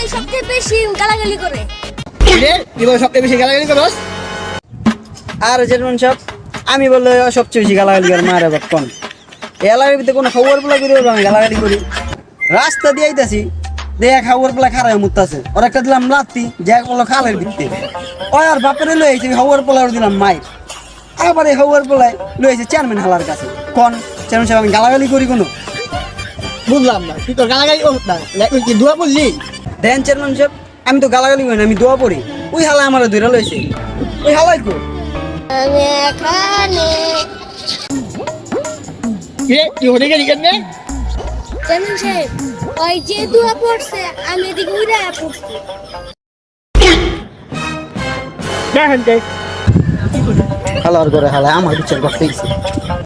তুই সবচেয়ে বেশি গালাগালি করে। কি বলে সবচেয়ে বেশি গালাগালি করস? আর চেয়ারম্যান সাহেব আমি বললে সবচেয়ে বেশি গালাগালি করে মারে বাপ কোন এলাকার ভিতরে কোনো খবর বলা করে আমি গালাগালি করি রাস্তা দিয়ে আইতাছি দেখ খবর বলা খারাপ মুতাছে ওর একটা দিলাম লাত্তি যে বললো খালের ভিত্তি ওই আর বাপের লই আইছে খবর পোলা দিলাম মাইক আবার এই খবর পোলায় লই আইছে চেয়ারম্যান হালার কাছে কোন চেয়ারম্যান সাহেব আমি গালাগালি করি কোনো বুঝলাম না তুই তো গালাগালি করছ না কি দোয়া বললি? দেন চেয়ারম্যান সাহেব আমি তো গালাগালি করি না আমি দোয়া পড়ি ওই হালা আমার ধরে লইছে ওই হালাই কো আমি এখানে কি হয়ে গেলি কেন? চেয়ারম্যান সাহেব ওই যে দোয়া পড়ছে আমি এদিকে উড়ে পড়ছি। দেখেন হালার করে হালা আমার বিচার করতে গেছে